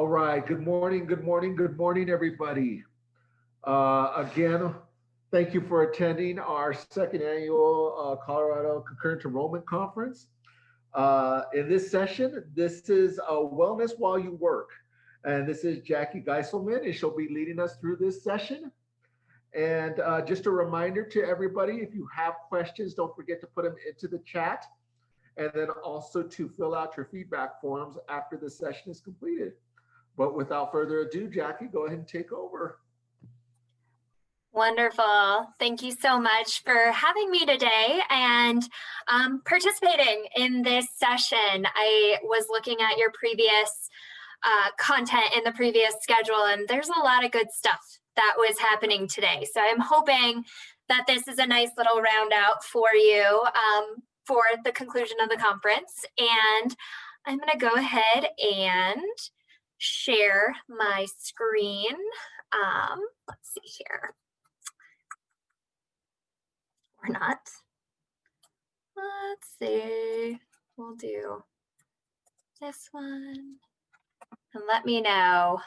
All right. Good morning. Good morning. Good morning, everybody. Again, thank you for attending our second annual Colorado Concurrent Enrollment Conference. In this session, this is Wellness While You Work. And this is Jackie Geiselman, and she'll be leading us through this session. And just a reminder to everybody, if you have questions, don't forget to put them into the chat. And then also to fill out your feedback forms after the session is completed. But without further ado, Jackie, go ahead and take over. Wonderful. Thank you so much for having me today and participating in this session. I was looking at your previous content in the previous schedule, and there's a lot of good stuff that was happening today. So I'm hoping that this is a nice little round out for you for the conclusion of the conference. And I'm going to go ahead and share my screen. Let's see here. Or not. Let's see. We'll do this one. And let me know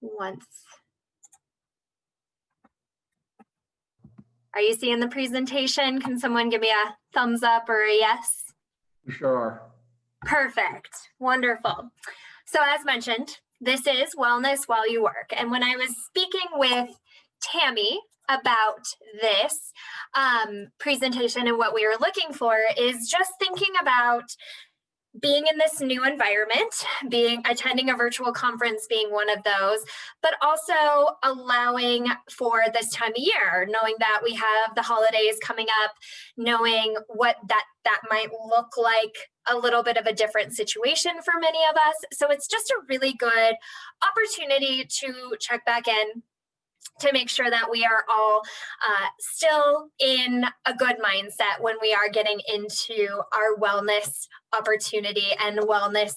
once. Are you seeing the presentation? Can someone give me a thumbs up or a yes? We sure are. Perfect. Wonderful. So as mentioned, this is Wellness While You Work. And when I was speaking with Tammy about this presentation and what we were looking for is just thinking about being in this new environment, attending a virtual conference being one of those, but also allowing for this time of year, knowing that we have the holidays coming up, knowing what that might look like, a little bit of a different situation for many of us. So it's just a really good opportunity to check back in to make sure that we are all still in a good mindset when we are getting into our wellness opportunity and wellness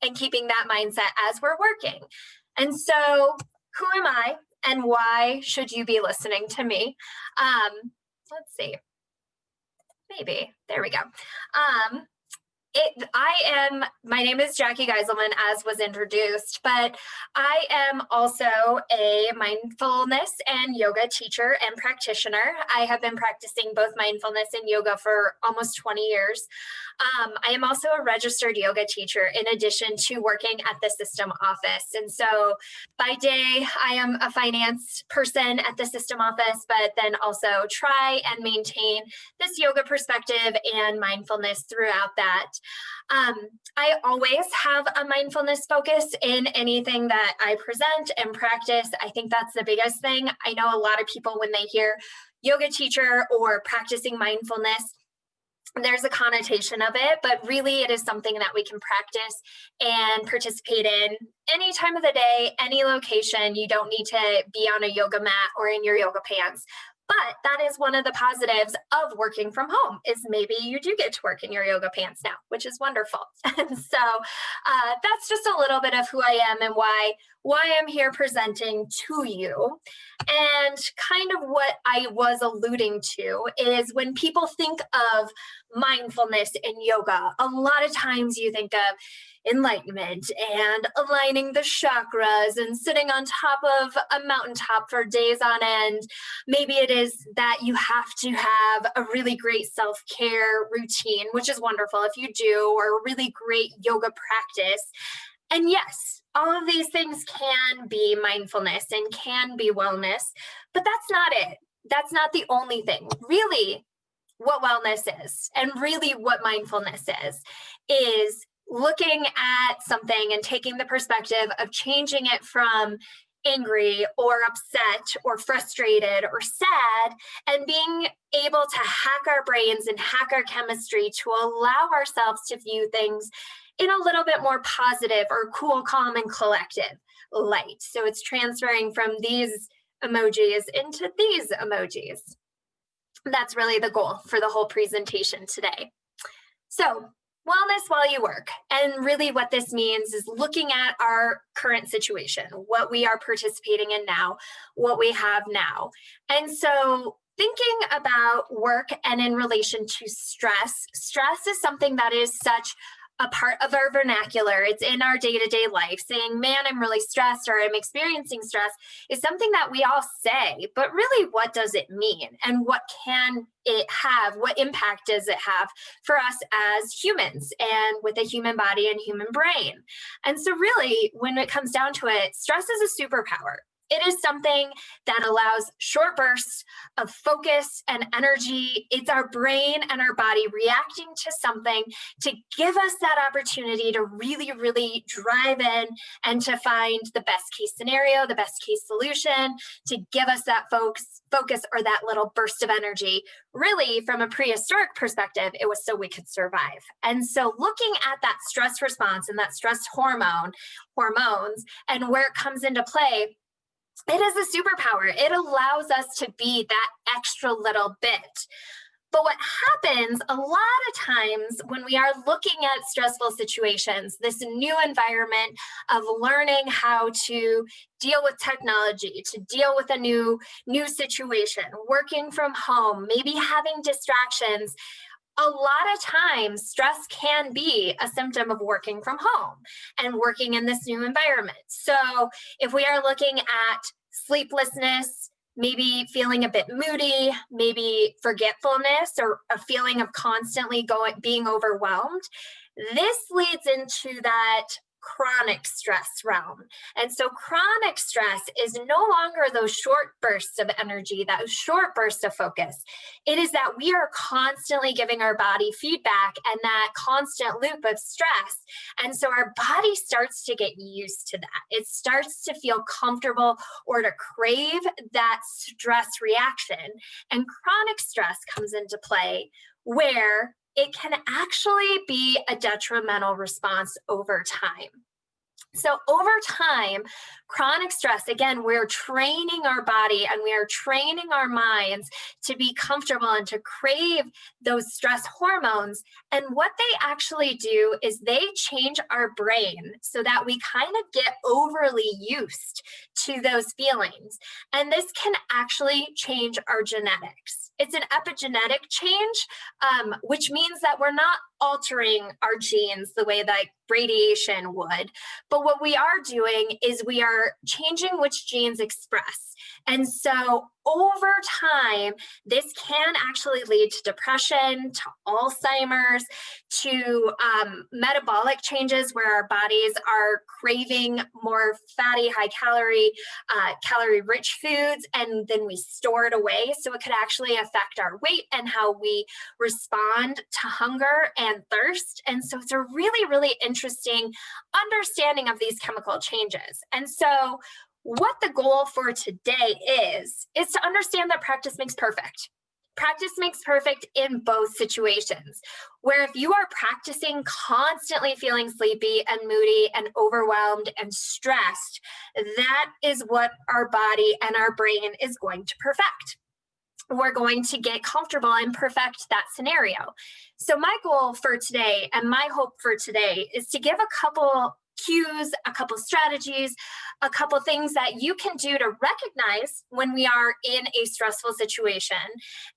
and keeping that mindset as we're working. And so who am I and why should you be listening to me? Let's see. Maybe. There we go. My name is Jackie Geiselman, as was introduced, but I am also a mindfulness and yoga teacher and practitioner. I have been practicing both mindfulness and yoga for almost 20 years. I am also a registered yoga teacher in addition to working at the system office. And so by day, I am a finance person at the system office, but then also try and maintain this yoga perspective and mindfulness throughout that. I always have a mindfulness focus in anything that I present and practice. I think that's the biggest thing. I know a lot of people, when they hear yoga teacher or practicing mindfulness, there's a connotation of it, but really it is something that we can practice and participate in any time of the day, any location. You don't need to be on a yoga mat or in your yoga pants. But that is one of the positives of working from home, is maybe you do get to work in your yoga pants now, which is wonderful. And so that's just a little bit of who I am and why I'm here presenting to you. And kind of what I was alluding to is when people think of mindfulness in yoga, a lot of times you think of enlightenment and aligning the chakras and sitting on top of a mountaintop for days on end. Maybe it is that you have to have a really great self-care routine, which is wonderful if you do, or a really great yoga practice. And yes, all of these things can be mindfulness and can be wellness, but that's not it. That's not the only thing. Really, what wellness is and really what mindfulness is looking at something and taking the perspective of changing it from angry or upset or frustrated or sad, and being able to hack our brains and hack our chemistry to allow ourselves to view things in a little bit more positive or cool, calm, and collective light. So it's transferring from these emojis into these emojis. That's really the goal for the whole presentation today. So wellness while you work. And really what this means is looking at our current situation, what we are participating in now, what we have now. And so thinking about work and in relation to stress, stress is something that is such a part of our vernacular. It's in our day-to-day life. Saying, man, I'm really stressed or I'm experiencing stress is something that we all say, but really what does it mean? And what can it have? What impact does it have for us as humans and with a human body and human brain? And so really, when it comes down to it, stress is a superpower. It is something that allows short bursts of focus and energy. It's our brain and our body reacting to something to give us that opportunity to really, really drive in and to find the best case scenario, the best case solution, to give us that focus or that little burst of energy. Really, from a prehistoric perspective, it was so we could survive. And so looking at that stress response and that stress hormones, and where it comes into play, it is a superpower. It allows us to be that extra little bit. But what happens a lot of times when we are looking at stressful situations, this new environment of learning how to deal with technology, to deal with a new situation, working from home, maybe having distractions, a lot of times stress can be a symptom of working from home and working in this new environment. So if we are looking at sleeplessness, maybe feeling a bit moody, maybe forgetfulness or a feeling of constantly being overwhelmed, this leads into that chronic stress realm. And so chronic stress is no longer those short bursts of energy, that short burst of focus. It is that we are constantly giving our body feedback and that constant loop of stress. And so our body starts to get used to that. It starts to feel comfortable or to crave that stress reaction. And chronic stress comes into play where it can actually be a detrimental response over time. So over time, chronic stress, again, we're training our body and we are training our minds to be comfortable and to crave those stress hormones. And what they actually do is they change our brain so that we kind of get overly used to those feelings. And this can actually change our genetics. It's an epigenetic change, which means that we're not altering our genes the way that radiation would. But what we are doing is we are changing which genes express. And so over time, this can actually lead to depression, to Alzheimer's, to metabolic changes where our bodies are craving more fatty, high calorie, calorie-rich foods, and then we store it away. So it could actually affect our weight and how we respond to hunger and thirst. And so it's a really, really interesting understanding of these chemical changes. And so what the goal for today is to understand that practice makes perfect. Practice makes perfect in both situations, where if you are practicing constantly feeling sleepy and moody and overwhelmed and stressed, that is what our body and our brain is going to perfect. We're going to get comfortable and perfect that scenario. So my goal for today and my hope for today is to give a couple cues, a couple strategies, a couple things that you can do to recognize when we are in a stressful situation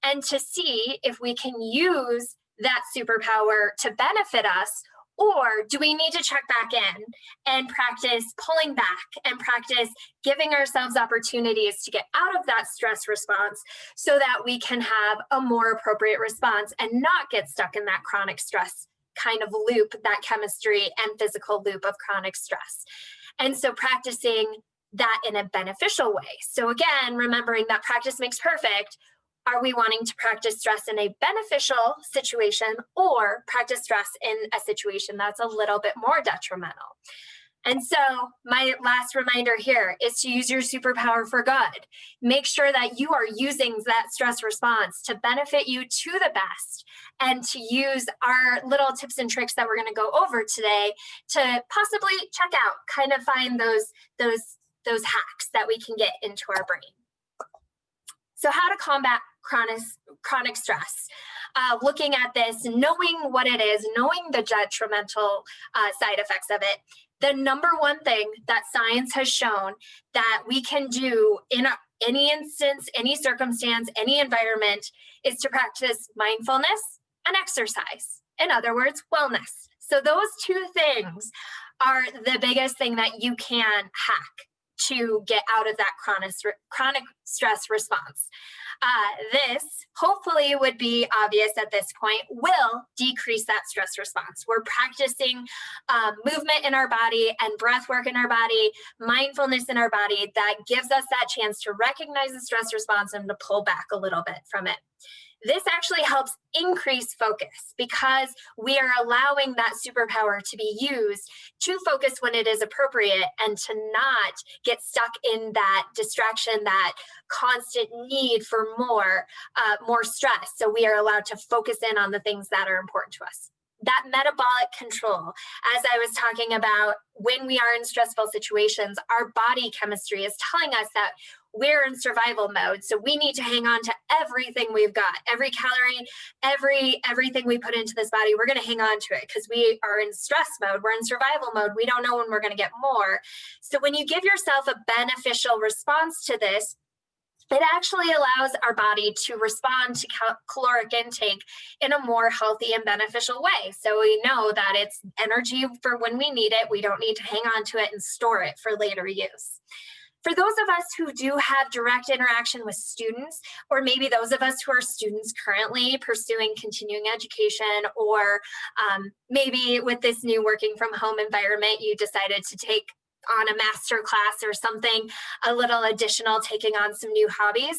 and to see if we can use that superpower to benefit us, or do we need to check back in and practice pulling back and practice giving ourselves opportunities to get out of that stress response so that we can have a more appropriate response and not get stuck in that chronic stress kind of loop, that chemistry and physical loop of chronic stress. And so practicing that in a beneficial way. So again, remembering that practice makes perfect. Are we wanting to practice stress in a beneficial situation or practice stress in a situation that's a little bit more detrimental? And so my last reminder here is to use your superpower for good. Make sure that you are using that stress response to benefit you to the best and to use our little tips and tricks that we're going to go over today to possibly check out, kind of find those hacks that we can get into our brain. So how to combat chronic stress. Looking at this, knowing what it is, knowing the detrimental side effects of it, the number one thing that science has shown that we can do in any instance, any circumstance, any environment is to practice mindfulness and exercise. In other words, wellness. So those two things are the biggest thing that you can hack to get out of that chronic stress response. This hopefully would be obvious at this point, will decrease that stress response. We're practicing movement in our body and breath work in our body, mindfulness in our body that gives us that chance to recognize the stress response and to pull back a little bit from it. This actually helps increase focus because we are allowing that superpower to be used to focus when it is appropriate and to not get stuck in that distraction, that constant need for more stress. So we are allowed to focus in on the things that are important to us. That metabolic control, as I was talking about, when we are in stressful situations, our body chemistry is telling us that we're in survival mode. So we need to hang on to everything we've got, every calorie, everything we put into this body, we're going to hang on to it because we are in stress mode. We're in survival mode. We don't know when we're going to get more. So when you give yourself a beneficial response to this, it actually allows our body to respond to caloric intake in a more healthy and beneficial way. So we know that it's energy for when we need it. We don't need to hang on to it and store it for later use. For those of us who do have direct interaction with students, or maybe those of us who are students currently pursuing continuing education, or maybe with this new working from home environment, you decided to take on a master class or something, a little additional, taking on some new hobbies.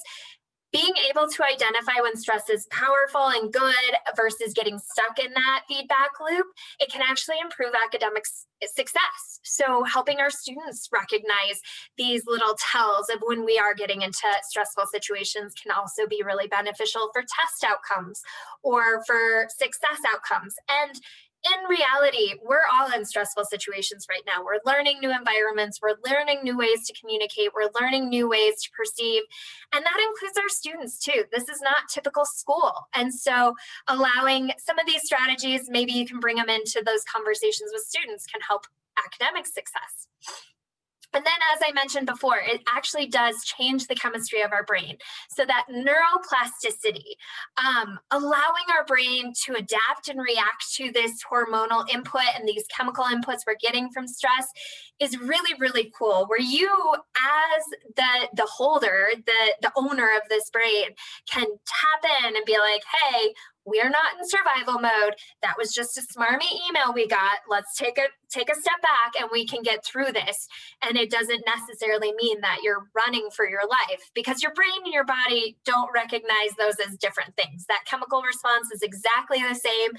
Being able to identify when stress is powerful and good versus getting stuck in that feedback loop, it can actually improve academic success. So helping our students recognize these little tells of when we are getting into stressful situations can also be really beneficial for test outcomes or for success outcomes. And in reality, we're all in stressful situations right now. We're learning new environments. We're learning new ways to communicate. We're learning new ways to perceive. And that includes our students too. This is not typical school. And so allowing some of these strategies, maybe you can bring them into those conversations with students, can help academic success. And then, as I mentioned before, it actually does change the chemistry of our brain. So that neuroplasticity, allowing our brain to adapt and react to this hormonal input and these chemical inputs we're getting from stress is really, really cool. Where you, as the holder, the owner of this brain, can tap in and be like, hey, we're not in survival mode. That was just a smarmy email we got. Let's take a step back and we can get through this. And it doesn't necessarily mean that you're running for your life, because your brain and your body don't recognize those as different things. That chemical response is exactly the same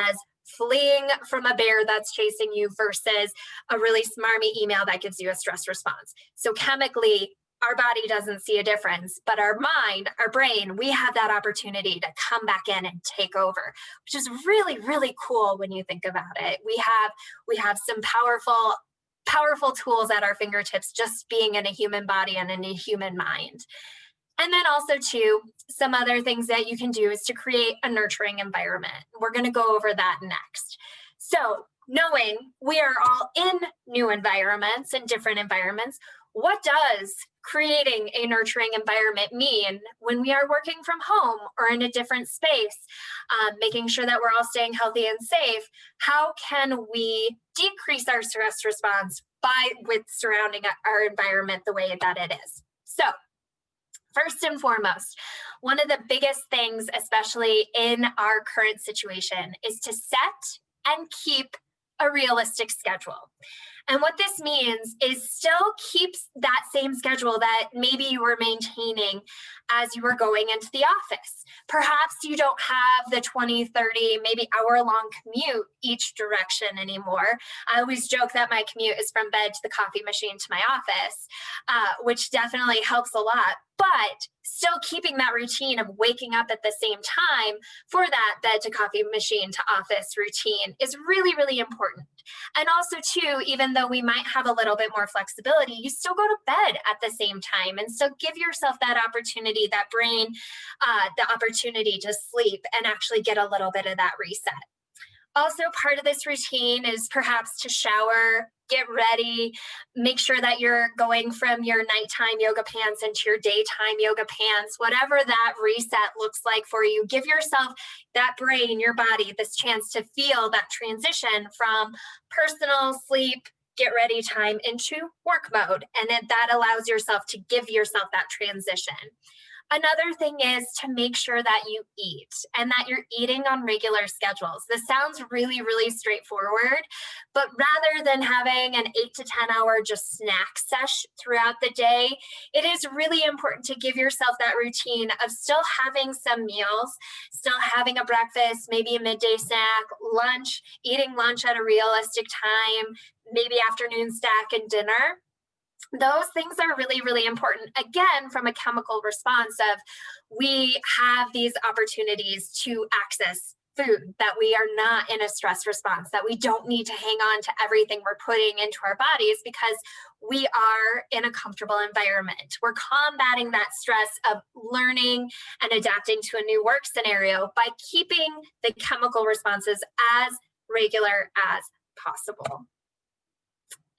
as fleeing from a bear that's chasing you versus a really smarmy email that gives you a stress response. So chemically, our body doesn't see a difference, but our mind, our brain, we have that opportunity to come back in and take over, which is really, really cool when you think about it. We have some powerful tools at our fingertips, just being in a human body and in a human mind. And then also too, some other things that you can do is to create a nurturing environment. We're going to go over that next. So knowing we are all in new environments and different environments, what does creating a nurturing environment mean when we are working from home or in a different space, making sure that we're all staying healthy and safe? How can we decrease our stress response with surrounding our environment the way that it is? So first and foremost, one of the biggest things, especially in our current situation, is to set and keep a realistic schedule. And what this means is still keep that same schedule that maybe you were maintaining as you were going into the office. Perhaps you don't have the 20, 30, maybe hour-long commute each direction anymore. I always joke that my commute is from bed to the coffee machine to my office, which definitely helps a lot. But still keeping that routine of waking up at the same time for that bed to coffee machine to office routine is really, really important. And also too, even though we might have a little bit more flexibility, you still go to bed at the same time and still give yourself that opportunity, that brain, the opportunity to sleep and actually get a little bit of that reset. Also, part of this routine is perhaps to shower, get ready, make sure that you're going from your nighttime yoga pants into your daytime yoga pants, whatever that reset looks like for you. Give yourself, that brain, your body, this chance to feel that transition from personal sleep, get ready time into work mode. And then that allows yourself to give yourself that transition. Another thing is to make sure that you eat and that you're eating on regular schedules. This sounds really, really straightforward, but rather than having an 8 to 10 hour just snack sesh throughout the day, it is really important to give yourself that routine of still having some meals, still having a breakfast, maybe a midday snack, lunch, eating lunch at a realistic time, maybe afternoon snack and dinner. Those things are really, really important. Again, from a chemical response of we have these opportunities to access food, that we are not in a stress response, that we don't need to hang on to everything we're putting into our bodies because we are in a comfortable environment. We're combating that stress of learning and adapting to a new work scenario by keeping the chemical responses as regular as possible.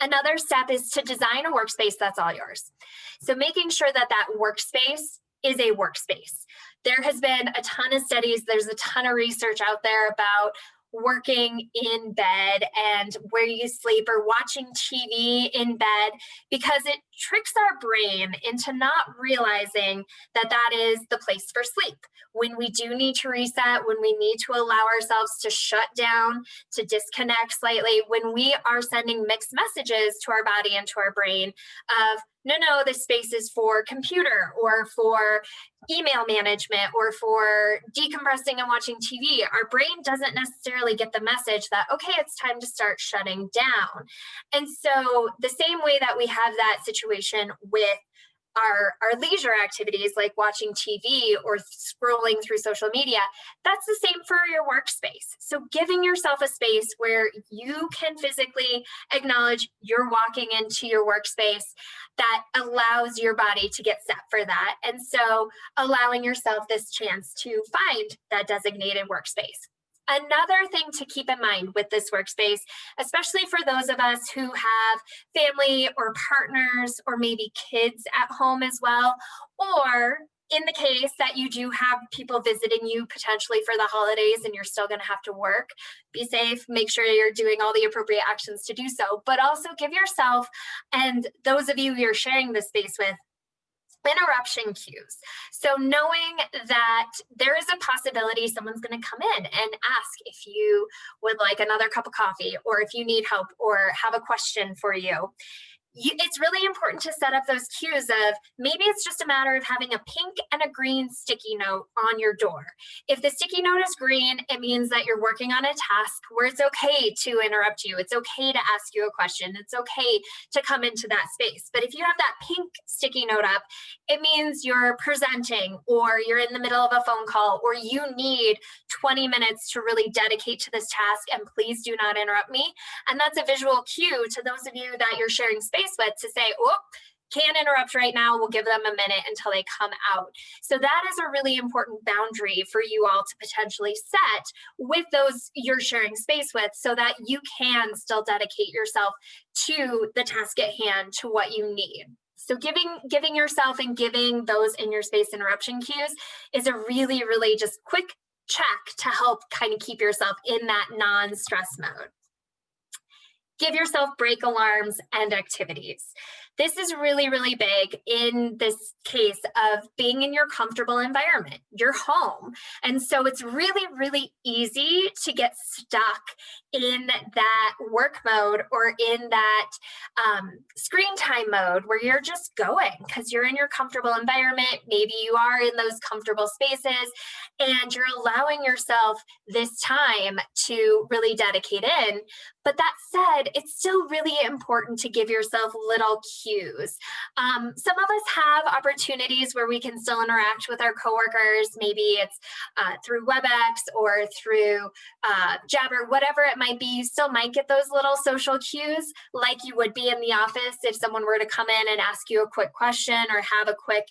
Another step is to design a workspace that's all yours. So making sure that that workspace is a workspace. There has been a ton of studies, there's a ton of research out there about working in bed and where you sleep or watching TV in bed, because it tricks our brain into not realizing that that is the place for sleep. When we do need to reset, when we need to allow ourselves to shut down, to disconnect slightly, when we are sending mixed messages to our body and to our brain of, no, this space is for computer or for email management or for decompressing and watching TV, our brain doesn't necessarily get the message that, okay, it's time to start shutting down. And so the same way that we have that situation with our leisure activities like watching TV or scrolling through social media, that's the same for your workspace. So giving yourself a space where you can physically acknowledge you're walking into your workspace that allows your body to get set for that. And so allowing yourself this chance to find that designated workspace. Another thing to keep in mind with this workspace, especially for those of us who have family or partners or maybe kids at home as well, or in the case that you do have people visiting you potentially for the holidays and you're still going to have to work, be safe, make sure you're doing all the appropriate actions to do so, but also give yourself and those of you you're sharing this space with interruption cues. So knowing that there is a possibility someone's going to come in and ask if you would like another cup of coffee or if you need help or have a question for you. It's really important to set up those cues of maybe it's just a matter of having a pink and a green sticky note on your door. If the sticky note is green, it means that you're working on a task where it's okay to interrupt you. It's okay to ask you a question. It's okay to come into that space. But if you have that pink sticky note up, it means you're presenting or you're in the middle of a phone call or you need 20 minutes to really dedicate to this task and please do not interrupt me. And that's a visual cue to those of you that you're sharing space with to say, oh, can't interrupt right now. We'll give them a minute until they come out. So that is a really important boundary for you all to potentially set with those you're sharing space with so that you can still dedicate yourself to the task at hand, to what you need. So giving yourself and giving those in your space interruption cues is a really, really just quick check to help kind of keep yourself in that non-stress mode. Give yourself break alarms and activities. This is really, really big in this case of being in your comfortable environment, your home. And so it's really, really easy to get stuck in that work mode or in that screen time mode where you're just going because you're in your comfortable environment. Maybe you are in those comfortable spaces and you're allowing yourself this time to really dedicate in. But that said, it's still really important to give yourself little cues. Some of us have opportunities where we can still interact with our coworkers. Maybe it's through WebEx or through Jabber, whatever it might be. You still might get those little social cues like you would be in the office if someone were to come in and ask you a quick question or have a quick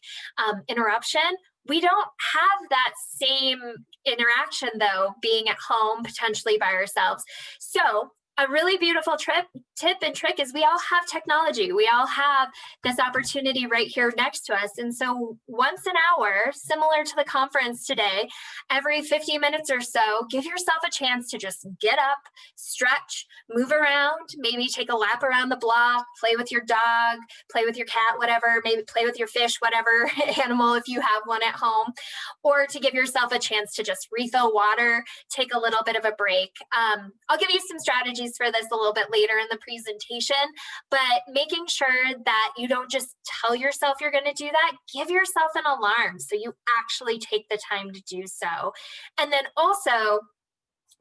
interruption. We don't have that same interaction though, being at home potentially by ourselves. So a really beautiful tip and trick is we all have technology. We all have this opportunity right here next to us. And so once an hour, similar to the conference today, every 50 minutes or so, give yourself a chance to just get up, stretch, move around, maybe take a lap around the block, play with your dog, play with your cat, whatever, maybe play with your fish, whatever animal, if you have one at home, or to give yourself a chance to just refill water, take a little bit of a break. I'll give you some strategies for this a little bit later in the presentation, but making sure that you don't just tell yourself you're going to do that, give yourself an alarm so you actually take the time to do so. And then also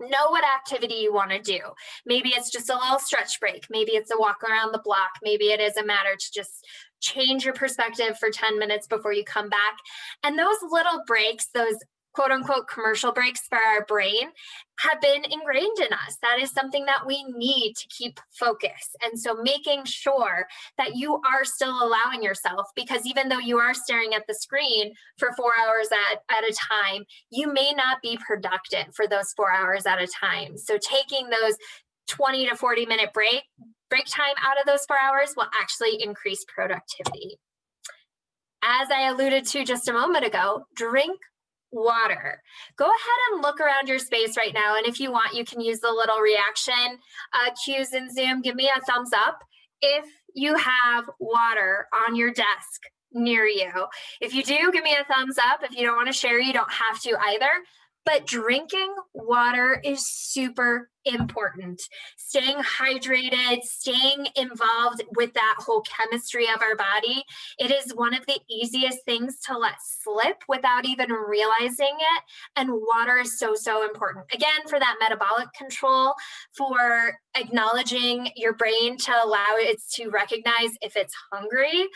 know what activity you want to do. Maybe it's just a little stretch break. Maybe it's a walk around the block. Maybe it is a matter to just change your perspective for 10 minutes before you come back. And those little breaks, those quote unquote commercial breaks for our brain, have been ingrained in us. That is something that we need to keep focus. And so making sure that you are still allowing yourself, because even though you are staring at the screen for 4 hours at a time, you may not be productive for those 4 hours at a time. So taking those 20 to 40 minute break time out of those 4 hours will actually increase productivity. As I alluded to just a moment ago, drink water. Go ahead and look around your space right now. And if you want, you can use the little reaction cues in Zoom. Give me a thumbs up if you have water on your desk near you. If you do, give me a thumbs up. If you don't want to share, you don't have to either. But drinking water is super important. Staying hydrated, staying involved with that whole chemistry of our body. It is one of the easiest things to let slip without even realizing it. And water is so, so important. Again, for that metabolic control, for acknowledging your brain to allow it to recognize if it's hungry.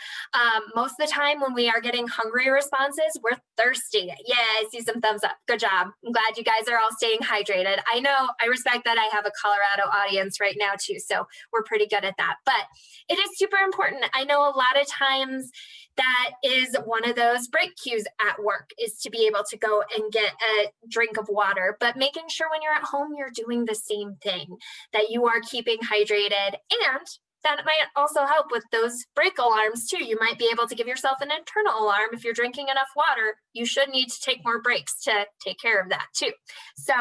Most of the time when we are getting hungry responses, we're thirsty. Yeah, I see some thumbs up. Good job. I'm glad you guys are all staying hydrated. I know, I respect that I have a Colorado audience right now too, so we're pretty good at that. But it is super important. I know a lot of times that is one of those break cues at work, is to be able to go and get a drink of water, but making sure when you're at home, you're doing the same thing, that you are keeping hydrated. And that might also help with those break alarms too. You might be able to give yourself an internal alarm. If you're drinking enough water, you should need to take more breaks to take care of that too. So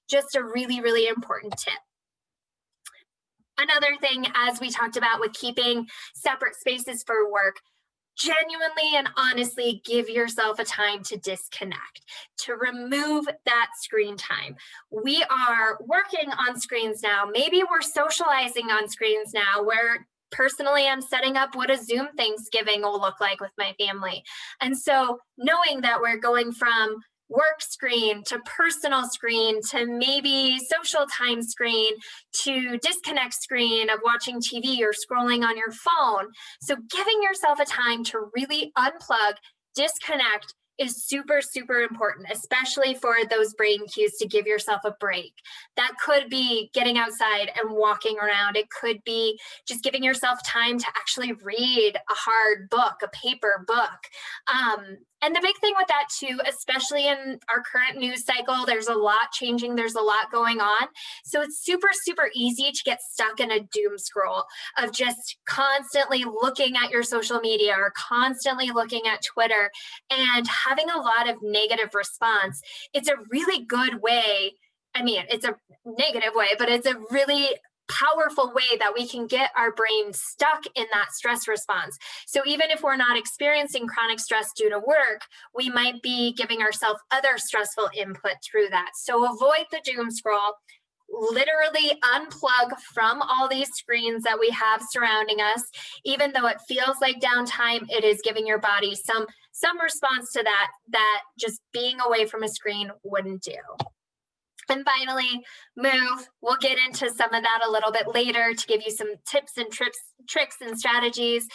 just a really, really important tip. Another thing, as we talked about with keeping separate spaces for work, genuinely and honestly give yourself a time to disconnect, to remove that screen time. We are working on screens now. Maybe we're socializing on screens now, where personally I'm setting up what a Zoom Thanksgiving will look like with my family. And so knowing that we're going from work screen to personal screen to maybe social time screen to disconnect screen of watching TV or scrolling on your phone. So giving yourself a time to really unplug, disconnect is super, super important, especially for those brain cues to give yourself a break. That could be getting outside and walking around. It could be just giving yourself time to actually read a hard book, a paper book. And the big thing with that too, especially in our current news cycle, there's a lot changing, there's a lot going on. So it's super, super easy to get stuck in a doom scroll of just constantly looking at your social media or constantly looking at Twitter and having a lot of negative response. It's a really good way. I mean, it's a negative way, but it's a really powerful way that we can get our brain stuck in that stress response. So even if we're not experiencing chronic stress due to work, we might be giving ourselves other stressful input through that. So avoid the doom scroll. Literally unplug from all these screens that we have surrounding us. Even though it feels like downtime, it is giving your body some response to that just being away from a screen wouldn't do. And finally, move. We'll get into some of that a little bit later to give you some tips and tricks and strategies.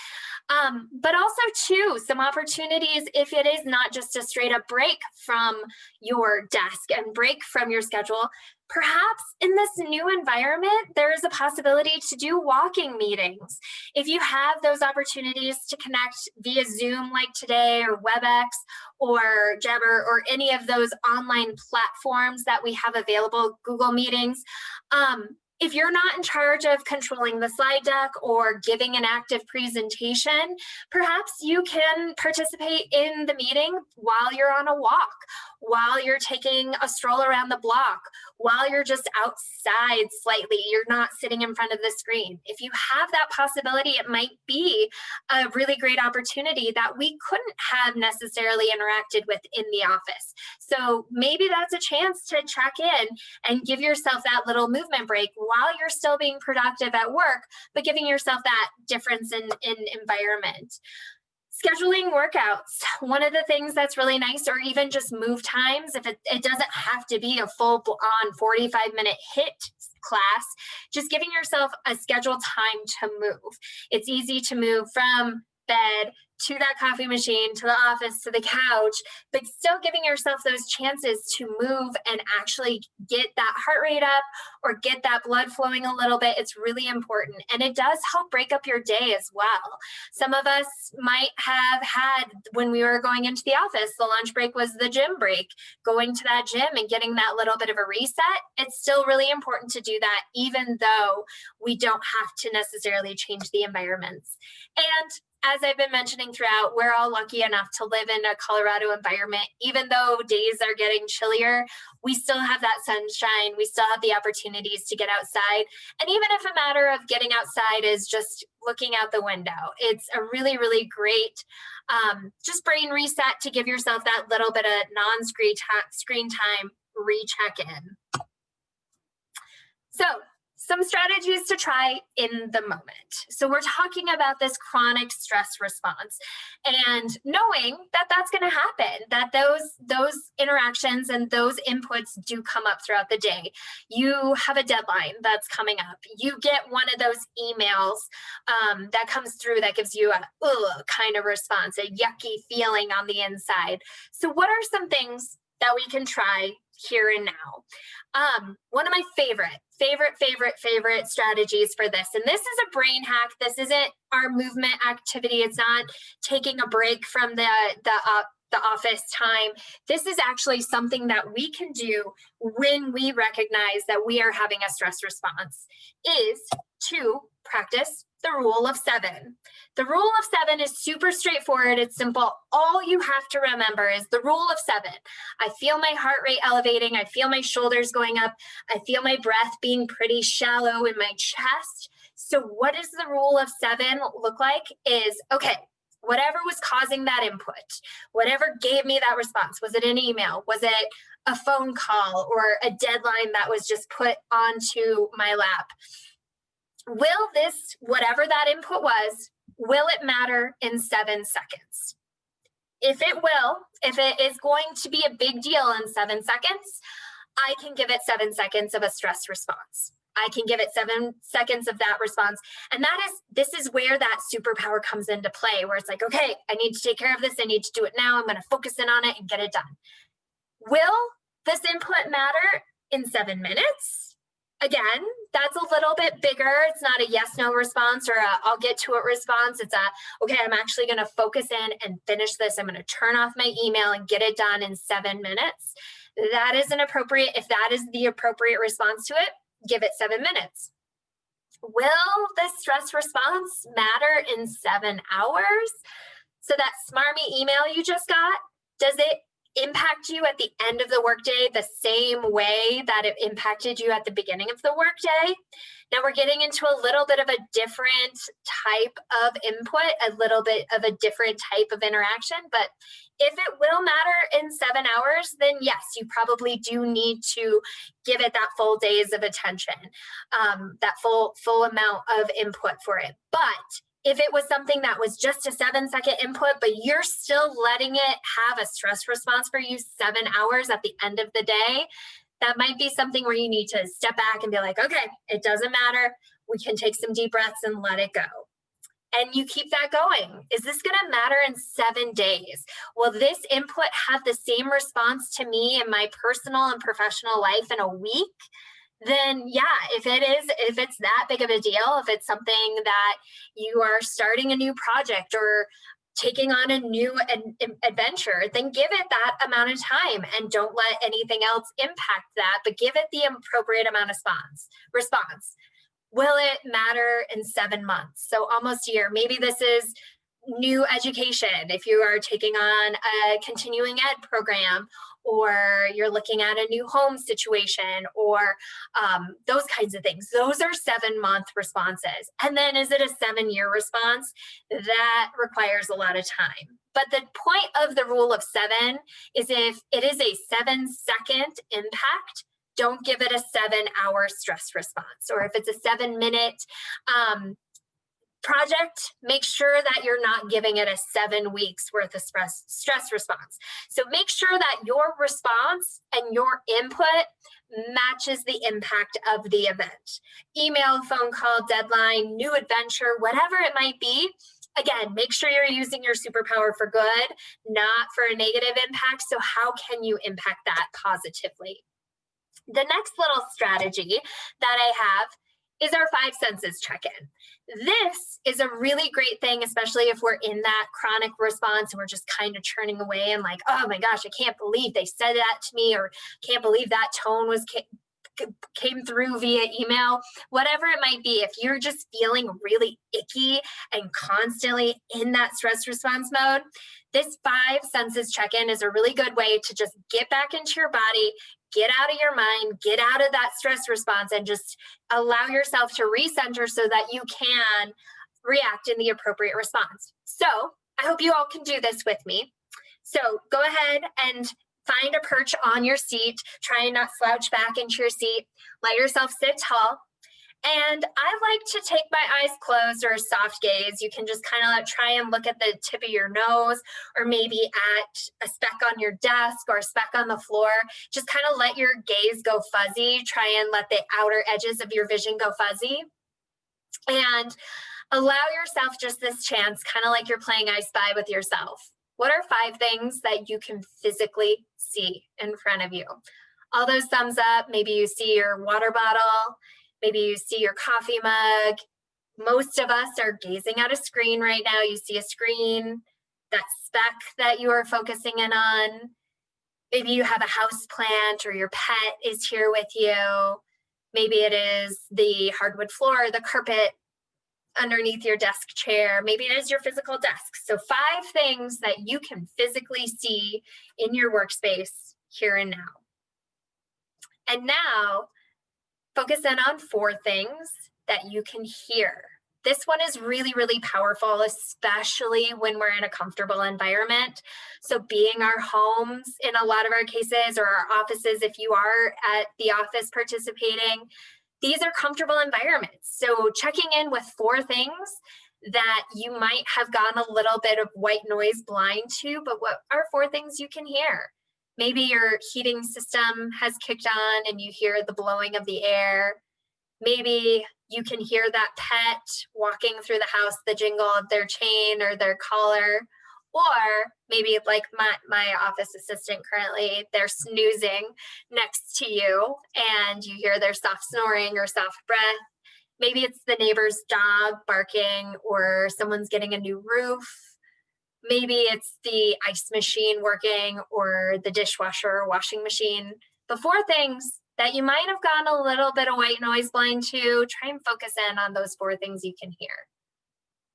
But also too, some opportunities if it is not just a straight up break from your desk and break from your schedule, Perhaps in this new environment, there is a possibility to do walking meetings. If you have those opportunities to connect via Zoom like today, or WebEx, or Jabber, or any of those online platforms that we have available, Google Meetings, if you're not in charge of controlling the slide deck or giving an active presentation, perhaps you can participate in the meeting while you're on a walk, while you're taking a stroll around the block, while you're just outside slightly, you're not sitting in front of the screen. If you have that possibility, it might be a really great opportunity that we couldn't have necessarily interacted with in the office. So maybe that's a chance to check in and give yourself that little movement break while you're still being productive at work, but giving yourself that difference in environment. Scheduling workouts, one of the things that's really nice, or even just move times, if it doesn't have to be a full-on 45-minute HIIT class, just giving yourself a scheduled time to move. It's easy to move from bed to that coffee machine, to the office, to the couch, but still giving yourself those chances to move and actually get that heart rate up or get that blood flowing a little bit. It's really important. And it does help break up your day as well. Some of us might have had, when we were going into the office, the lunch break was the gym break. Going to that gym and getting that little bit of a reset, it's still really important to do that, even though we don't have to necessarily change the environments. And as I've been mentioning throughout, we're all lucky enough to live in a Colorado environment. Even though days are getting chillier, we still have that sunshine. We still have the opportunities to get outside. And even if a matter of getting outside is just looking out the window, it's a really, really great just brain reset to give yourself that little bit of non-screen time recheck-in. So, some strategies to try in the moment. So we're talking about this chronic stress response and knowing that that's going to happen, that those interactions and those inputs do come up throughout the day. You have a deadline that's coming up. You get one of those emails that comes through that gives you a kind of response, a yucky feeling on the inside. So what are some things that we can try here and now? One of my favorite strategies for this, and this is a brain hack. This isn't our movement activity. It's not taking a break from the office time. This is actually something that we can do when we recognize that we are having a stress response, is to practice the rule of 7. The rule of 7 is super straightforward. It's simple. All you have to remember is the rule of 7. I feel my heart rate elevating. I feel my shoulders going up. I feel my breath being pretty shallow in my chest. So what does the rule of 7 look like? Is, okay, whatever was causing that input, whatever gave me that response, was it an email? Was it a phone call or a deadline that was just put onto my lap? Will this, whatever that input was, will it matter in 7 seconds? If it is going to be a big deal in 7 seconds, I can give it 7 seconds of a stress response. I can give it 7 seconds of that response. And this is where that superpower comes into play, where it's like, okay, I need to take care of this. I need to do it now. I'm going to focus in on it and get it done. Will this input matter in 7 minutes? Again, that's a little bit bigger. It's not a yes, no response or a I'll get to it response. It's a, okay, I'm actually going to focus in and finish this. I'm going to turn off my email and get it done in 7 minutes. That is inappropriate. If that is the appropriate response to it, give it 7 minutes. Will this stress response matter in 7 hours? So that smarmy email you just got, does it impact you at the end of the workday the same way that it impacted you at the beginning of the workday? Now we're getting into a little bit of a different type of input, a little bit of a different type of interaction, but if it will matter in 7 hours, then yes, you probably do need to give it that full days of attention, that full amount of input for it. But if it was something that was just a 7-second input, but you're still letting it have a stress response for you 7 hours at the end of the day, that might be something where you need to step back and be like, okay, it doesn't matter. We can take some deep breaths and let it go. And you keep that going. Is this going to matter in 7 days? Will this input have the same response to me in my personal and professional life in a week? Then yeah, if it's that big of a deal, if it's something that you are starting a new project or taking on a new adventure, then give it that amount of time and don't let anything else impact that, but give it the appropriate amount of response. Will it matter in 7 months? So almost a year. Maybe this is new education. If you are taking on a continuing ed program, or you're looking at a new home situation, or those kinds of things. Those are 7-month responses. And then is it a 7-year response? That requires a lot of time. But the point of the rule of 7 is if it is a 7-second impact, don't give it a 7-hour stress response. Or if it's a 7-minute project, make sure that you're not giving it a 7 weeks worth of stress response. So make sure that your response and your input matches the impact of the event. Email, phone call, deadline, new adventure, whatever it might be. Again, make sure you're using your superpower for good, not for a negative impact. So how can you impact that positively? The next little strategy that I have is our 5 senses check-in. This is a really great thing, especially if we're in that chronic response and we're just kind of churning away and like, oh my gosh, I can't believe they said that to me, or can't believe that tone came through via email, whatever it might be. If you're just feeling really icky and constantly in that stress response mode, this 5 senses check-in is a really good way to just get back into your body, get out of your mind, get out of that stress response, and just allow yourself to recenter so that you can react in the appropriate response. So I hope you all can do this with me. So go ahead and find a perch on your seat. Try and not slouch back into your seat. Let yourself sit tall. And I like to take my eyes closed, or a soft gaze. You can just kind of try and look at the tip of your nose, or maybe at a speck on your desk or a speck on the floor. Just kind of let your gaze go fuzzy. Try and let the outer edges of your vision go fuzzy. And allow yourself just this chance, kind of like you're playing I Spy with yourself. What are 5 things that you can physically see in front of you? All those thumbs up. Maybe you see your water bottle. Maybe you see your coffee mug. Most of us are gazing at a screen right now. You see a screen, that speck that you are focusing in on. Maybe you have a house plant, or your pet is here with you. Maybe it is the hardwood floor, the carpet underneath your desk chair. Maybe it is your physical desk. So 5 things that you can physically see in your workspace here and now. And now, focus in on 4 things that you can hear. This one is really, really powerful, especially when we're in a comfortable environment. So being our homes in a lot of our cases, or our offices, if you are at the office participating, these are comfortable environments. So checking in with 4 things that you might have gone a little bit of white noise blind to, but what are 4 things you can hear? Maybe your heating system has kicked on and you hear the blowing of the air. Maybe you can hear that pet walking through the house, the jingle of their chain or their collar. Or maybe like my office assistant currently, they're snoozing next to you and you hear their soft snoring or soft breath. Maybe it's the neighbor's dog barking, or someone's getting a new roof. Maybe it's the ice machine working, or the dishwasher or washing machine. The 4 things that you might have gone a little bit of white noise blind to, try and focus in on those 4 things you can hear.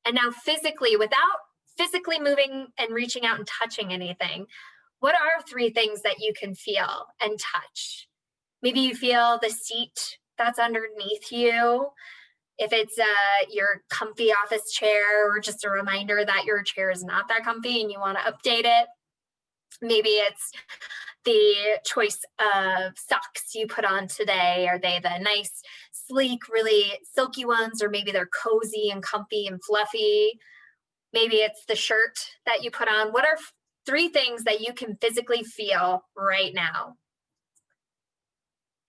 And now physically, without physically moving and reaching out and touching anything, what are 3 things that you can feel and touch? Maybe you feel the seat that's underneath you. If it's your comfy office chair, or just a reminder that your chair is not that comfy and you want to update it. Maybe it's the choice of socks you put on today. Are they the nice, sleek, really silky ones, or maybe they're cozy and comfy and fluffy? Maybe it's the shirt that you put on. What are 3 things that you can physically feel right now?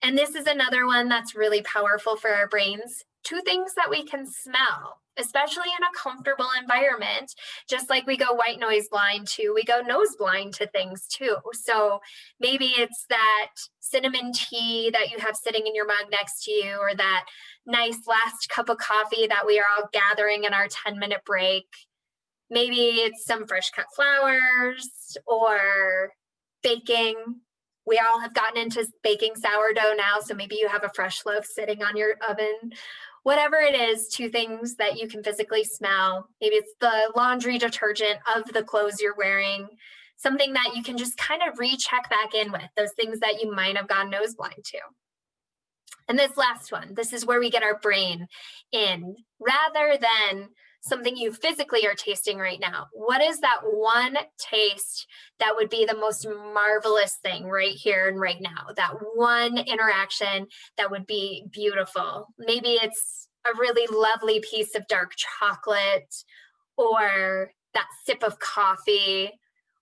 And this is another one that's really powerful for our brains. two things that we can smell, especially in a comfortable environment. Just like we go white noise blind too, we go nose blind to things too. So maybe it's that cinnamon tea that you have sitting in your mug next to you, or that nice last cup of coffee that we are all gathering in our 10-minute break. Maybe it's some fresh cut flowers or baking. We all have gotten into baking sourdough now, so maybe you have a fresh loaf sitting on your oven. Whatever it is, two things that you can physically smell. Maybe it's the laundry detergent of the clothes you're wearing, something that you can just kind of recheck back in with, those things that you might have gone nose blind to. And this last one, this is where we get our brain in, rather than something you physically are tasting right now. What is that one taste that would be the most marvelous thing right here and right now? That one interaction that would be beautiful. Maybe it's a really lovely piece of dark chocolate, or that sip of coffee,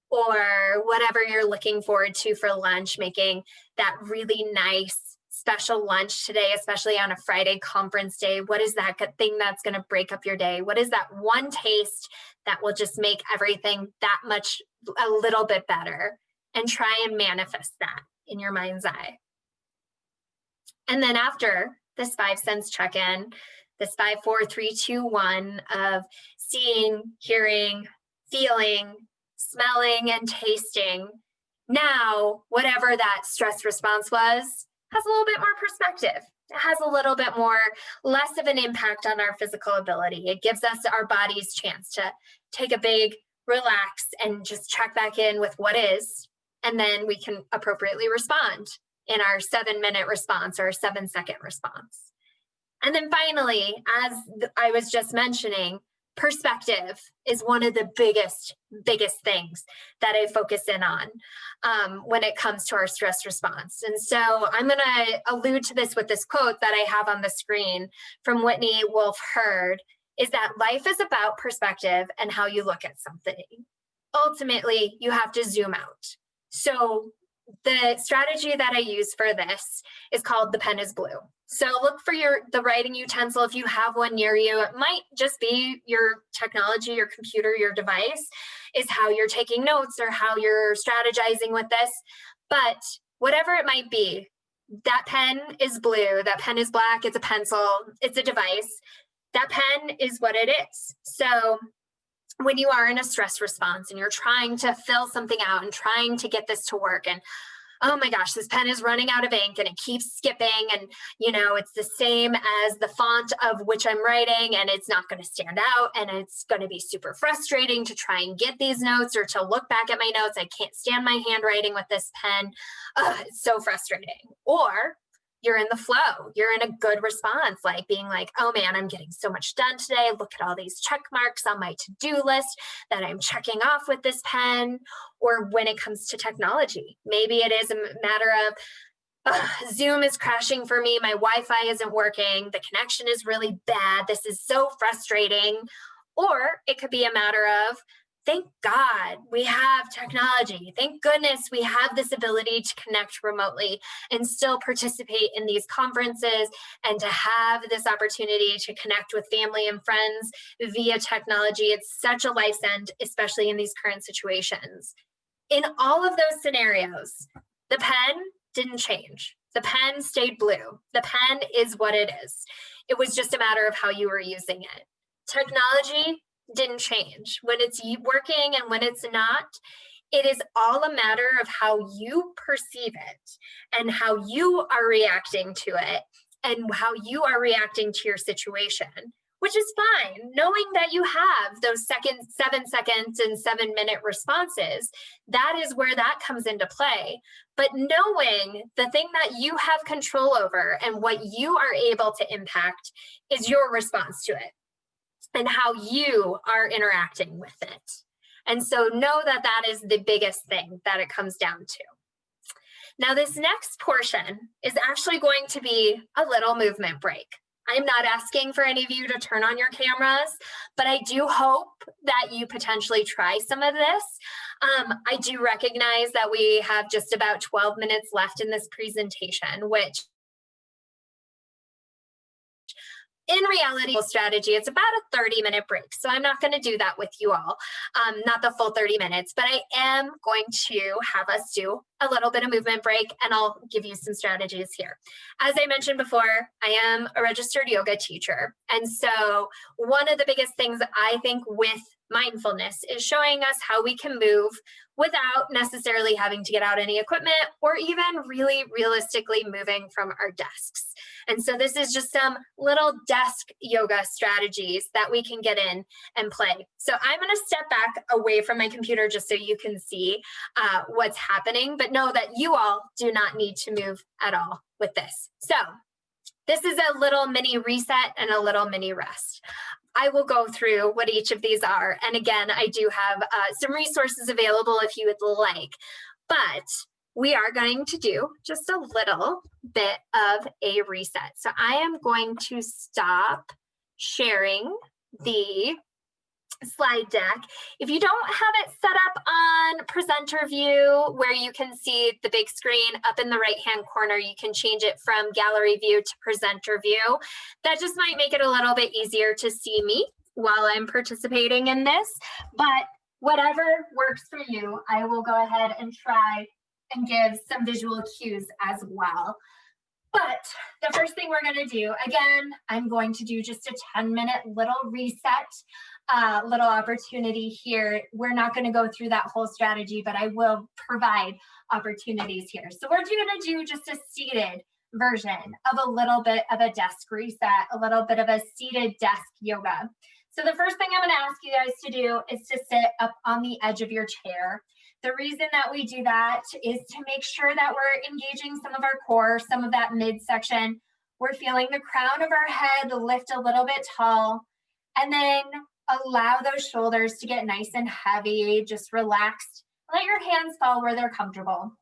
or whatever you're looking forward to for lunch, making that really nice special lunch today, especially on a Friday conference day. What is that good thing that's going to break up your day? What is that one taste that will just make everything that much a little bit better? And try and manifest that in your mind's eye. And then after this 5 sense check-in, this 5, 4, 3, 2, 1 of seeing, hearing, feeling, smelling, and tasting, now whatever that stress response was has a little bit more perspective. It has a little bit more, less of an impact on our physical ability. It gives us our body's chance to take a big relax and just check back in with what is, and then we can appropriately respond in our 7-minute response or 7-second response. And then finally, as I was just mentioning, perspective is one of the biggest things that I focus in on when it comes to our stress response. And so I'm going to allude to this with this quote that I have on the screen from Whitney Wolfe Herd, is that life is about perspective and how you look at something. Ultimately, you have to zoom out. So the strategy that I use for this is called the pen is blue. So look for the writing utensil if you have one near you. It might just be your technology, your computer, your device, is how you're taking notes or how you're strategizing with this. But whatever it might be, that pen is blue, that pen is black, it's a pencil, it's a device. That pen is what it is. So when you are in a stress response and you're trying to fill something out and trying to get this to work, and oh my gosh, this pen is running out of ink and it keeps skipping, and it's the same as the font of which I'm writing, and it's not going to stand out, and it's going to be super frustrating to try and get these notes or to look back at my notes. I can't stand my handwriting with this pen. It's so frustrating. Or you're in the flow. You're in a good response, like being like, oh man, I'm getting so much done today. Look at all these check marks on my to-do list that I'm checking off with this pen. Or when it comes to technology, maybe it is a matter of Zoom is crashing for me. My Wi-Fi isn't working. The connection is really bad. This is so frustrating. Or it could be a matter of, thank God we have technology. Thank goodness we have this ability to connect remotely and still participate in these conferences, and to have this opportunity to connect with family and friends via technology. It's such a lifesend, especially in these current situations. In all of those scenarios, the pen didn't change. The pen stayed blue. The pen is what it is. It was just a matter of how you were using it. Technology didn't change. When it's working and when it's not, it is all a matter of how you perceive it and how you are reacting to it and how you are reacting to your situation, which is fine. Knowing that you have those 7-second and 7-minute responses, that is where that comes into play. But knowing the thing that you have control over and what you are able to impact is your response to it and how you are interacting with it. And so know that that is the biggest thing that it comes down to. Now, this next portion is actually going to be a little movement break. I'm not asking for any of you to turn on your cameras, but I do hope that you potentially try some of this. I do recognize that we have just about 12 minutes left in this presentation, which in reality, strategy, it's about a 30-minute break. So I'm not going to do that with you all, not the full 30 minutes, but I am going to have us do a little bit of movement break, and I'll give you some strategies here. As I mentioned before, I am a registered yoga teacher. And so one of the biggest things I think with mindfulness is showing us how we can move without necessarily having to get out any equipment or even really realistically moving from our desks. And so this is just some little desk yoga strategies that we can get in and play. So I'm going to step back away from my computer just so you can see what's happening, but know that you all do not need to move at all with this. So this is a little mini reset and a little mini rest. I will go through what each of these are. And again, I do have some resources available if you would like, but we are going to do just a little bit of a reset. So I am going to stop sharing the slide deck. If you don't have it set up on presenter view where you can see the big screen up in the right hand corner, you can change it from gallery view to presenter view. That just might make it a little bit easier to see me while I'm participating in this, but whatever works for you, I will go ahead and try and give some visual cues as well. But the first thing we're going to do, again, I'm going to do just a 10-minute little reset, little opportunity here. We're not going to go through that whole strategy, but I will provide opportunities here. So we're going to do just a seated version of a little bit of a desk reset, a little bit of a seated desk yoga. So the first thing I'm going to ask you guys to do is to sit up on the edge of your chair. The reason that we do that is to make sure that we're engaging some of our core, some of that midsection. We're feeling the crown of our head lift a little bit tall, and then allow those shoulders to get nice and heavy, just relaxed. Let your hands fall where they're comfortable.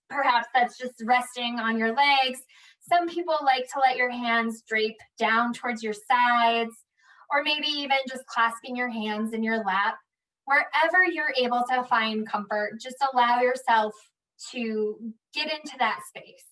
Perhaps that's just resting on your legs. Some people like to let your hands drape down towards your sides, or maybe even just clasping your hands in your lap. Wherever you're able to find comfort, just allow yourself to get into that space.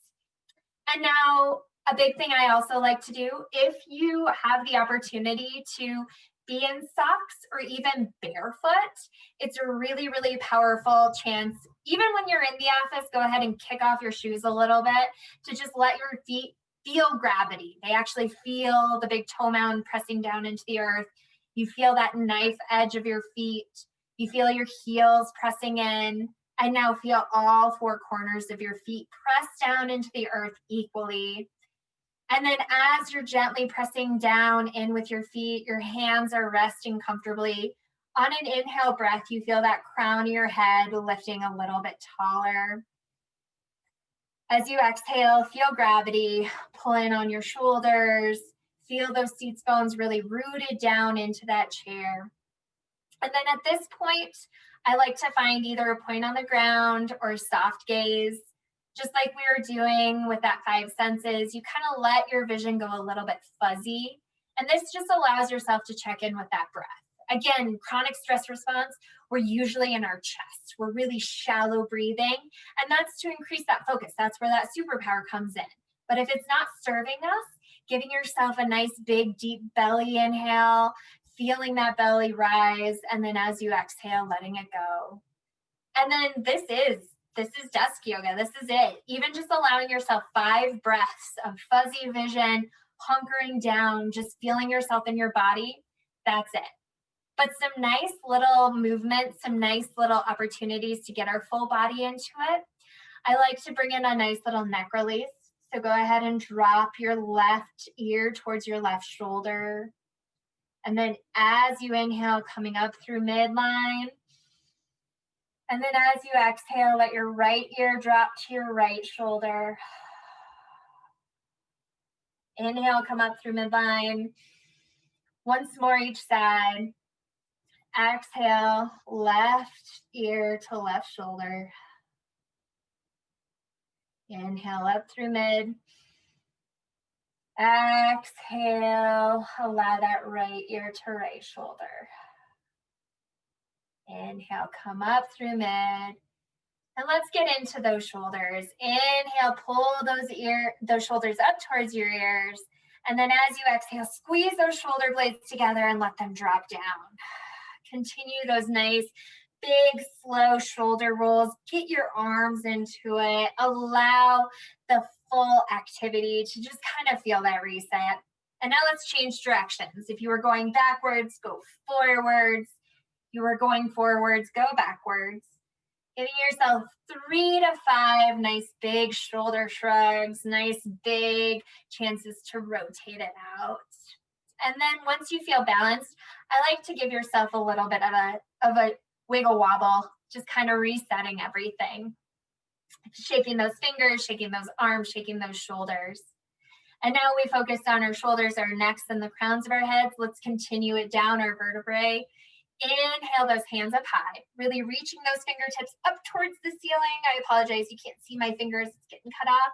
And now, a big thing I also like to do, if you have the opportunity to be in socks or even barefoot, it's a really, really powerful chance. Even when you're in the office, go ahead and kick off your shoes a little bit to just let your feet feel gravity. They actually feel the big toe mound pressing down into the earth. You feel that knife edge of your feet. You feel your heels pressing in, and now feel all four corners of your feet press down into the earth equally. And then as you're gently pressing down in with your feet, your hands are resting comfortably. On an inhale breath, you feel that crown of your head lifting a little bit taller. As you exhale, feel gravity pull in on your shoulders. Feel those seat bones really rooted down into that chair. And then at this point, I like to find either a point on the ground or soft gaze. Just like we were doing with that 5 senses, you kind of let your vision go a little bit fuzzy. And this just allows yourself to check in with that breath. Again, chronic stress response, we're usually in our chest. We're really shallow breathing. And that's to increase that focus. That's where that superpower comes in. But if it's not serving us, giving yourself a nice big deep belly inhale, feeling that belly rise, and then as you exhale, letting it go. And then this is desk yoga. This is it. Even just allowing yourself 5 breaths of fuzzy vision, hunkering down, just feeling yourself in your body. That's it. But some nice little movements, some nice little opportunities to get our full body into it. I like to bring in a nice little neck release. So go ahead and drop your left ear towards your left shoulder. And then as you inhale, coming up through midline. And then as you exhale, let your right ear drop to your right shoulder. Inhale, come up through midline. Once more each side. Exhale, left ear to left shoulder. Inhale up through mid. Exhale, allow that right ear to right shoulder. Inhale, come up through mid. And let's get into those shoulders. Inhale, pull those shoulders up towards your ears. And then as you exhale, squeeze those shoulder blades together and let them drop down. Continue those nice, big, slow shoulder rolls. Get your arms into it. Allow the full activity to just kind of feel that reset. And now let's change directions. If you were going backwards, go forwards. If you were going forwards, go backwards. Giving yourself 3 to 5 nice big shoulder shrugs, nice big chances to rotate it out. And then once you feel balanced, I like to give yourself a little bit of a wiggle wobble, just kind of resetting everything. Shaking those fingers, shaking those arms, shaking those shoulders. And now we focus on our shoulders, our necks, and the crowns of our heads. Let's continue it down our vertebrae. Inhale those hands up high, really reaching those fingertips up towards the ceiling. I apologize, you can't see my fingers, it's getting cut off.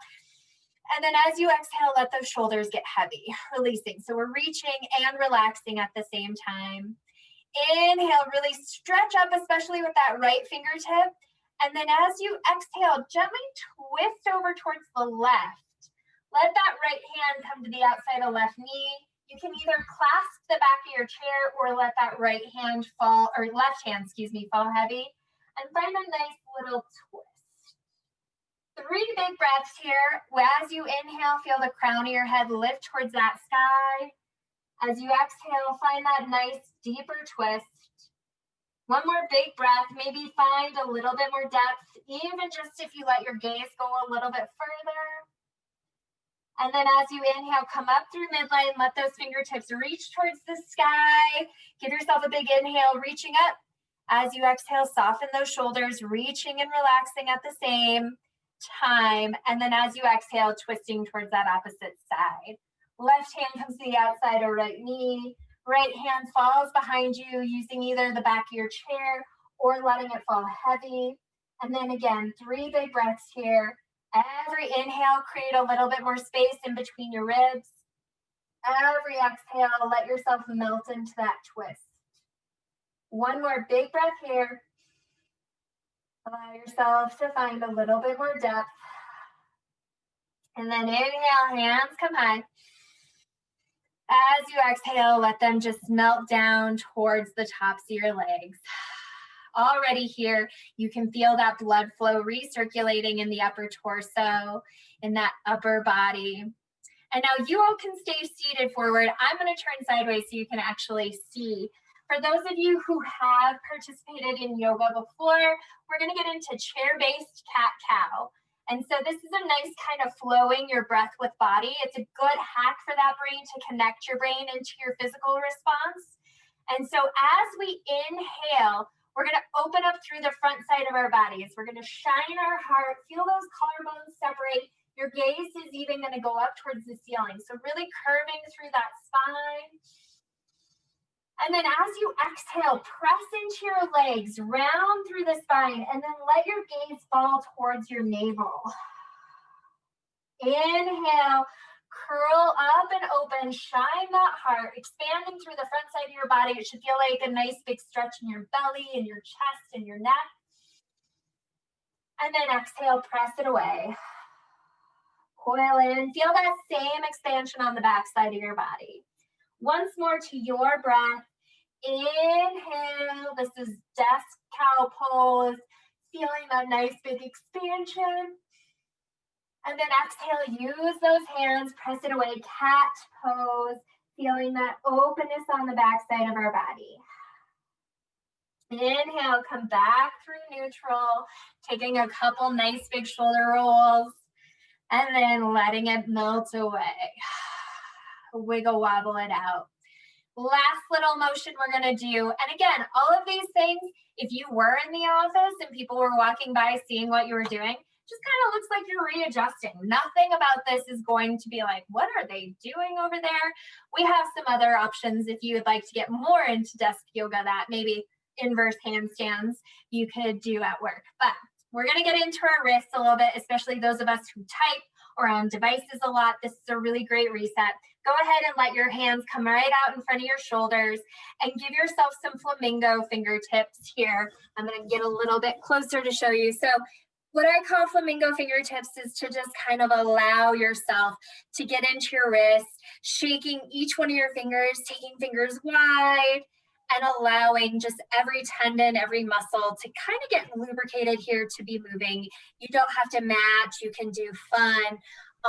And then as you exhale, let those shoulders get heavy, releasing. So we're reaching and relaxing at the same time. Inhale, really stretch up, especially with that right fingertip. And then as you exhale, gently twist over towards the left. Let that right hand come to the outside of left knee. You can either clasp the back of your chair or let that right hand fall, or left hand, excuse me, fall heavy. And find a nice little twist. 3 big breaths here. As you inhale, feel the crown of your head lift towards that sky. As you exhale, find that nice deeper twist. 1 more big breath. Maybe find a little bit more depth, even just if you let your gaze go a little bit further. And then as you inhale, come up through midline, let those fingertips reach towards the sky. Give yourself a big inhale, reaching up. As you exhale, soften those shoulders, reaching and relaxing at the same time. And then as you exhale, twisting towards that opposite side. Left hand comes to the outside of right knee. Right hand falls behind you, using either the back of your chair or letting it fall heavy. And then again, 3 big breaths here. Every inhale, create a little bit more space in between your ribs. Every exhale, let yourself melt into that twist. 1 more big breath here. Allow yourself to find a little bit more depth. And then inhale, hands come high. As you exhale, let them just melt down towards the tops of your legs. Already here, you can feel that blood flow recirculating in the upper torso, in that upper body. And now you all can stay seated forward. I'm going to turn sideways so you can actually see. For those of you who have participated in yoga before, we're going to get into chair-based cat-cow. And so this is a nice kind of flowing your breath with body. It's a good hack for that brain to connect your brain into your physical response. And so as we inhale, we're going to open up through the front side of our bodies. We're going to shine our heart, feel those collarbones separate. Your gaze is even going to go up towards the ceiling. So really curving through that spine. And then as you exhale, press into your legs, round through the spine, and then let your gaze fall towards your navel. Inhale, curl up and open, shine that heart, expanding through the front side of your body. It should feel like a nice big stretch in your belly, in your chest, in your neck. And then exhale, press it away. Coil in, feel that same expansion on the back side of your body. Once more to your breath. Inhale, this is desk cow pose, feeling that nice big expansion. And then exhale, use those hands, press it away, cat pose, feeling that openness on the back side of our body. Inhale, come back through neutral, taking a couple nice big shoulder rolls, and then letting it melt away. Wiggle wobble it out. Last little motion we're going to do. And again, all of these things, if you were in the office and people were walking by seeing what you were doing, just kind of looks like you're readjusting. Nothing about this is going to be like, what are they doing over there? We have some other options if you would like to get more into desk yoga, that maybe inverse handstands you could do at work. But we're going to get into our wrists a little bit, especially those of us who type or on devices a lot. This is a really great reset. Go ahead and let your hands come right out in front of your shoulders and give yourself some flamingo fingertips here. I'm going to get a little bit closer to show you. So What I call flamingo fingertips is to just kind of allow yourself to get into your wrist, shaking each one of your fingers, taking fingers wide, and allowing just every tendon, every muscle to kind of get lubricated here to be moving. You don't have to match. You can do fun,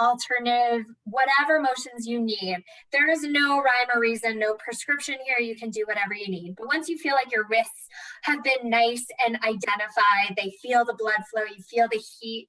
alternative, whatever motions you need. There is no rhyme or reason, no prescription here. You can do whatever you need. But once you feel like your wrists have been nice and identified, they feel the blood flow, you feel the heat,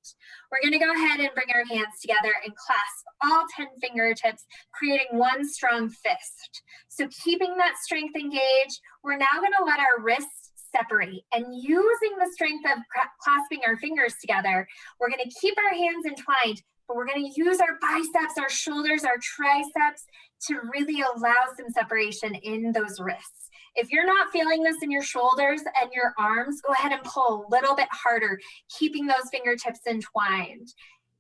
we're going to go ahead and bring our hands together and clasp all 10 fingertips, creating one strong fist. So keeping that strength engaged, we're now going to let our wrists separate, and using the strength of clasping our fingers together, we're going to keep our hands entwined, but we're going to use our biceps, our shoulders, our triceps to really allow some separation in those wrists. If you're not feeling this in your shoulders and your arms, go ahead and pull a little bit harder, keeping those fingertips entwined.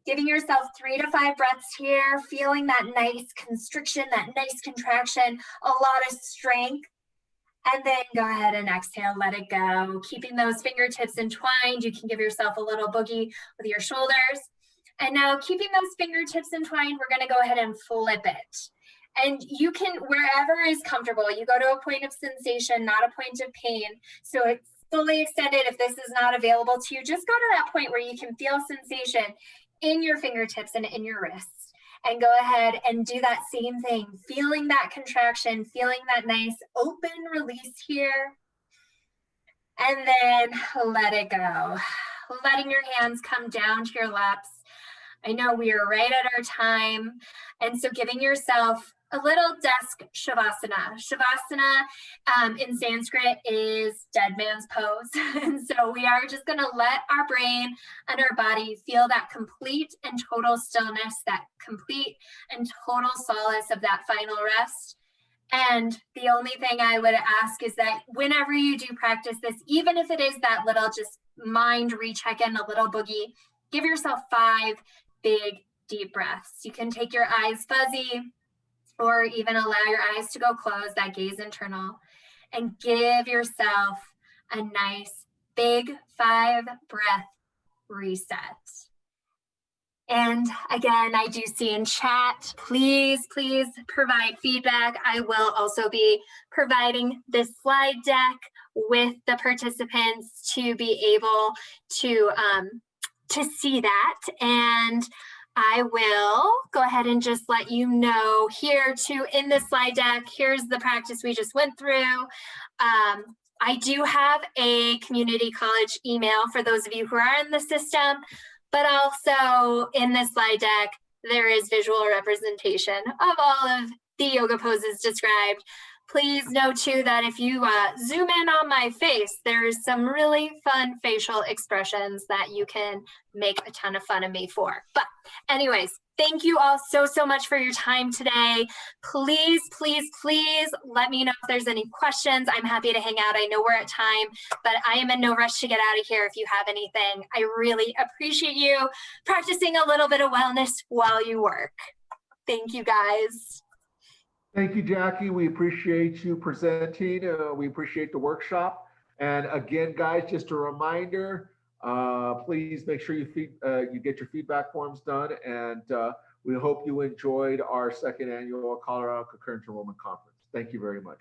Giving yourself 3 to 5 breaths here, feeling that nice constriction, that nice contraction, a lot of strength. And then go ahead and exhale, let it go. Keeping those fingertips entwined, you can give yourself a little boogie with your shoulders. And now keeping those fingertips entwined, we're gonna go ahead and flip it. And you can, wherever is comfortable, you go to a point of sensation, not a point of pain. So it's fully extended. If this is not available to you, just go to that point where you can feel sensation in your fingertips and in your wrists. And go ahead and do that same thing, feeling that contraction, feeling that nice open release here. And then let it go. Letting your hands come down to your laps. I know we are right at our time. And so giving yourself a little desk shavasana. Shavasana in Sanskrit is dead man's pose. And so we are just going to let our brain and our body feel that complete and total stillness, that complete and total solace of that final rest. And the only thing I would ask is that whenever you do practice this, even if it is that little just mind recheck-in, a little boogie, give yourself 5 big deep breaths. You can take your eyes fuzzy or even allow your eyes to go closed, that gaze internal, and give yourself a nice big 5 breath reset. And again, I do see in chat, please provide feedback. I will also be providing this slide deck with the participants to be able to see that. And I will go ahead and just let you know here too in this slide deck, here's the practice we just went through. I do have a community college email for those of you who are in the system, but also in this slide deck, there is visual representation of all of the yoga poses described. Please know too that if you zoom in on my face, there's some really fun facial expressions that you can make a ton of fun of me for. But anyways, thank you all so much for your time today. Please let me know if there's any questions. I'm happy to hang out. I know we're at time, but I am in no rush to get out of here if you have anything. I really appreciate you practicing a little bit of wellness while you work. Thank you guys. Thank you, Jackie. We appreciate you presenting. We appreciate the workshop. And again, guys, just a reminder, please make sure you get your feedback forms done. And we hope you enjoyed our second annual Colorado Concurrent Enrollment Conference. Thank you very much.